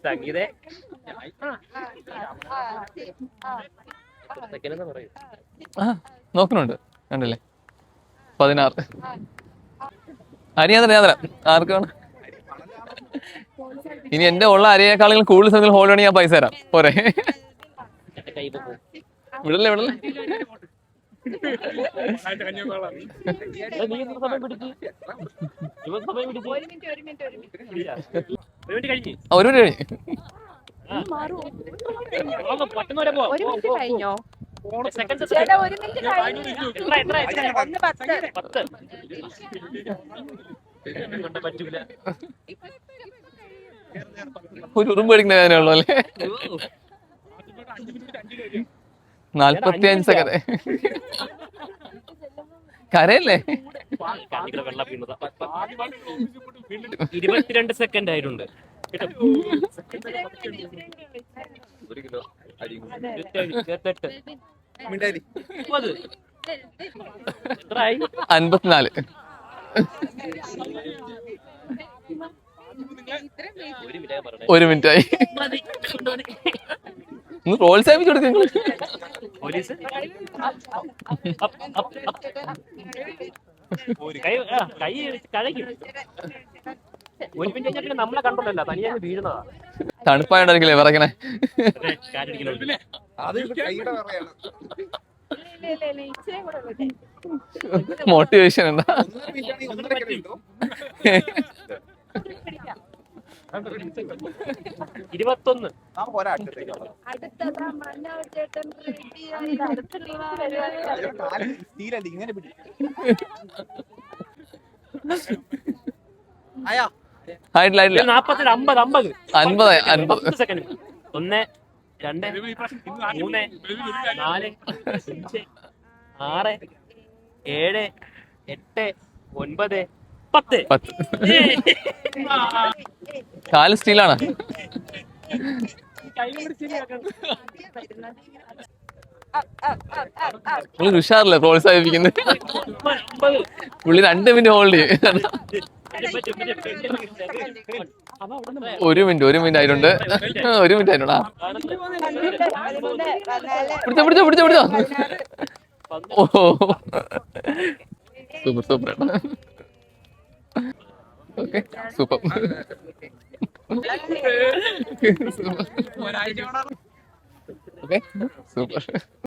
സംഗീതേ പറയൂ. നോക്കുന്നുണ്ട്, കണ്ടില്ലേ? 16. അരി ഞാൻ തരാം. ആർക്ക് വേണം? ഇനി എന്റെ ഉള്ള അരിയേക്കാളും കൂടുതൽ സമയം ഹോൾഡ് ആണെങ്കിൽ ഞാൻ പൈസ തരാം. പോരെ? വിടല്ലേ വിടല്ലേ. ഒരു മിനിറ്റ് കഴിഞ്ഞോ? ഒരു ഉറുമ്പ് പേടിക്കുന്ന വേദനയുള്ളൂ അല്ലേ? 45 സെക്കൻഡ്. കരയല്ലേ? 22 സെക്കൻഡ് ആയിട്ടുണ്ട്. 54. ഒരു മിനിറ്റായി. ഒന്ന് പ്രോത്സാഹിപ്പിച്ചു കൊടുക്കുക നിങ്ങള്. കൈ കഴിക്കും. ഒരു മിനിറ്റ് കഴിഞ്ഞാൽ പിന്നെ നമ്മളെ കണ്ടല്ലോ, തനിയെ വീഴുന്നതാ. തണുപ്പായോണ്ടായിരിക്കില്ലേ വിറക്കണേ? മോട്ടിവേഷൻ എന്താ? 21. ആയിട്ടില്ല ആയിട്ടില്ല. 47, 50 സെക്കൻഡ്. 1, 2, 3, 4, 5, 6, 7, 8, 9, 10. കാല് സ്റ്റീലാണ്. പുള്ളി ഉഷാറില്ലേ പ്രോത്സാഹിപ്പിക്കുന്നത്? പുള്ളി 2 മിനിറ്റ് ഹോൾഡ് ചെയ്യും. 1 മിനിറ്റ് ആയിട്ടുണ്ട്. 1 മിനിറ്റ് ആയിട്ടുണ്ടാ. പിടിച്ചോ. ഓ super okay super. Okay super.